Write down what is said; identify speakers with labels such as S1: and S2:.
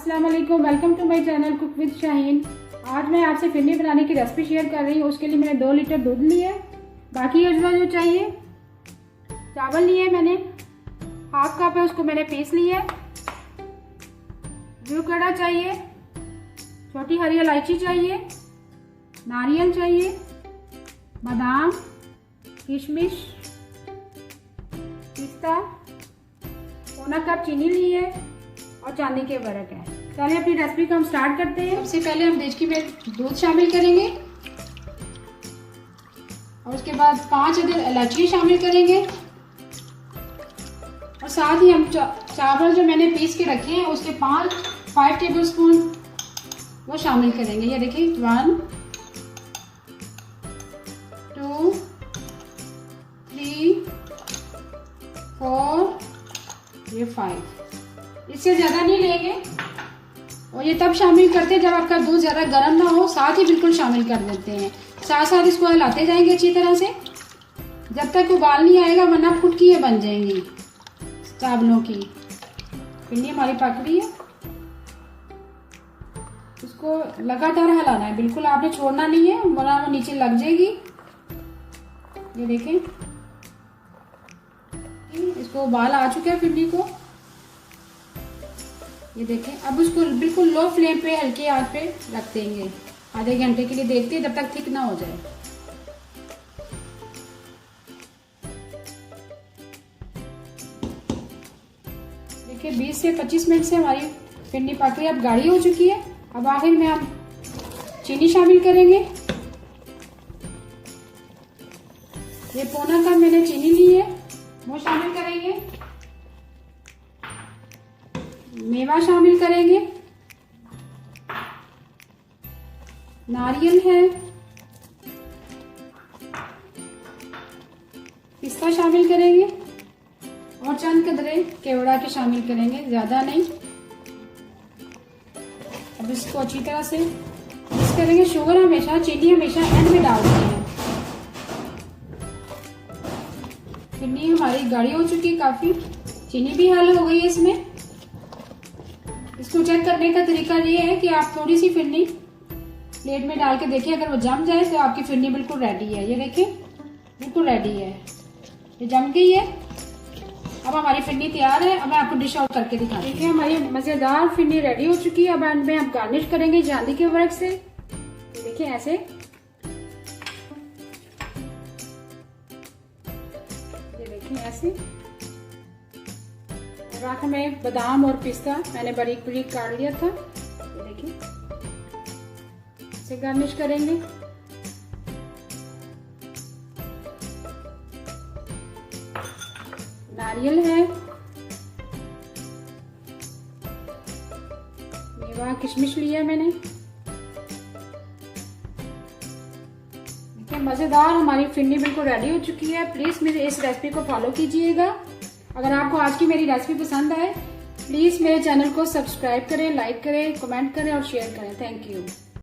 S1: अस्सलाम वालेकुम, welcome to my channel cook with Shaheen. आज मैं आपसे फिरनी बनाने की रेसिपी शेयर कर रही हूँ। उसके लिए मैंने 2 लीटर दूध लिया है। बाकी अजवा जो चाहिए, चावल लिए मैंने, हाफ कप है उसको मैंने पीस लिया है। कड़ा चाहिए, छोटी हरी इलायची चाहिए, नारियल चाहिए, बादाम, किशमिश, पिस्ता, पौना कप चीनी ली है और चांदी के बरक है। चलिए अपनी रेसिपी को हम स्टार्ट करते हैं। सबसे पहले हम देचकी में दूध शामिल करेंगे और उसके बाद 5 अदद इलायची शामिल करेंगे और साथ ही हम चावल जो मैंने पीस के रखे हैं उसके 5 टेबल स्पून वो शामिल करेंगे। ये देखिए 1 2 3 4 ये 5। इससे ज़्यादा नहीं लेंगे और ये तब शामिल करते हैं जब आपका दूध ज़्यादा गर्म ना हो। साथ ही बिल्कुल शामिल कर देते हैं। साथ साथ इसको हिलाते जाएंगे अच्छी तरह से जब तक उबाल नहीं आएगा, वरना फुटकी ये बन जाएंगी चावलों की। फिरनी हमारी पक रही है, इसको लगातार हिलाना है, बिल्कुल आपने छोड़ना नहीं है वरना वो नीचे लग जाएगी। ये देखें, इसको उबाल आ चुका है फिरनी को। ये देखें, अब उसको बिल्कुल लो फ्लेम पे हल्के आंच पे रख देंगे। आधे घंटे के लिए देखते हैं जब तक थिक ना हो जाए। देखिए 20 से 25 मिनट से हमारी फिरनी पक रही है, अब गाढ़ी हो चुकी है। अब आखिर में हम चीनी शामिल करेंगे। ये पौना कप मैंने चीनी ली है, वो शामिल करेंगे। मेवा शामिल करेंगे, नारियल है, पिस्ता शामिल करेंगे और चंद कदरे केवड़ा के शामिल करेंगे, ज्यादा नहीं। अब इसको अच्छी तरह से मिक्स करेंगे। शुगर हमेशा, चीनी हमेशा एंड में डालते हैं। फिरनी हमारी गाढ़ी हो चुकी है काफी, चीनी भी हल हो गई है इसमें। इसको चेक करने का तरीका ये है कि आप थोड़ी सी फिरनी प्लेट में डाल के देखिए, अगर वो जम जाए तो आपकी फिरनी बिल्कुल रेडी है। ये देखिए बिल्कुल रेडी है, ये जम गई है। अब हमारी फिरनी तैयार है। अब मैं आपको डिश आउट करके दिखा रही हूँ। देखिए हमारी मजेदार फिरनी रेडी हो चुकी है। अब एंड में हम गार्निश करेंगे चांदी के वर्क से। देखिए ऐसे, ये देखिए ऐसे। राख में बादाम और पिस्ता मैंने बारीक बारीक काट लिया था। ये देखिए इसे गार्निश करेंगे। नारियल है, मेवा किशमिश लिया मैंने। देखिए मजेदार हमारी फिरनी बिल्कुल रेडी हो चुकी है। प्लीज मेरे इस रेसिपी को फॉलो कीजिएगा। अगर आपको आज की मेरी रेसिपी पसंद आए, प्लीज मेरे चैनल को सब्सक्राइब करें, लाइक करें, कमेंट करें और शेयर करें। Thank you.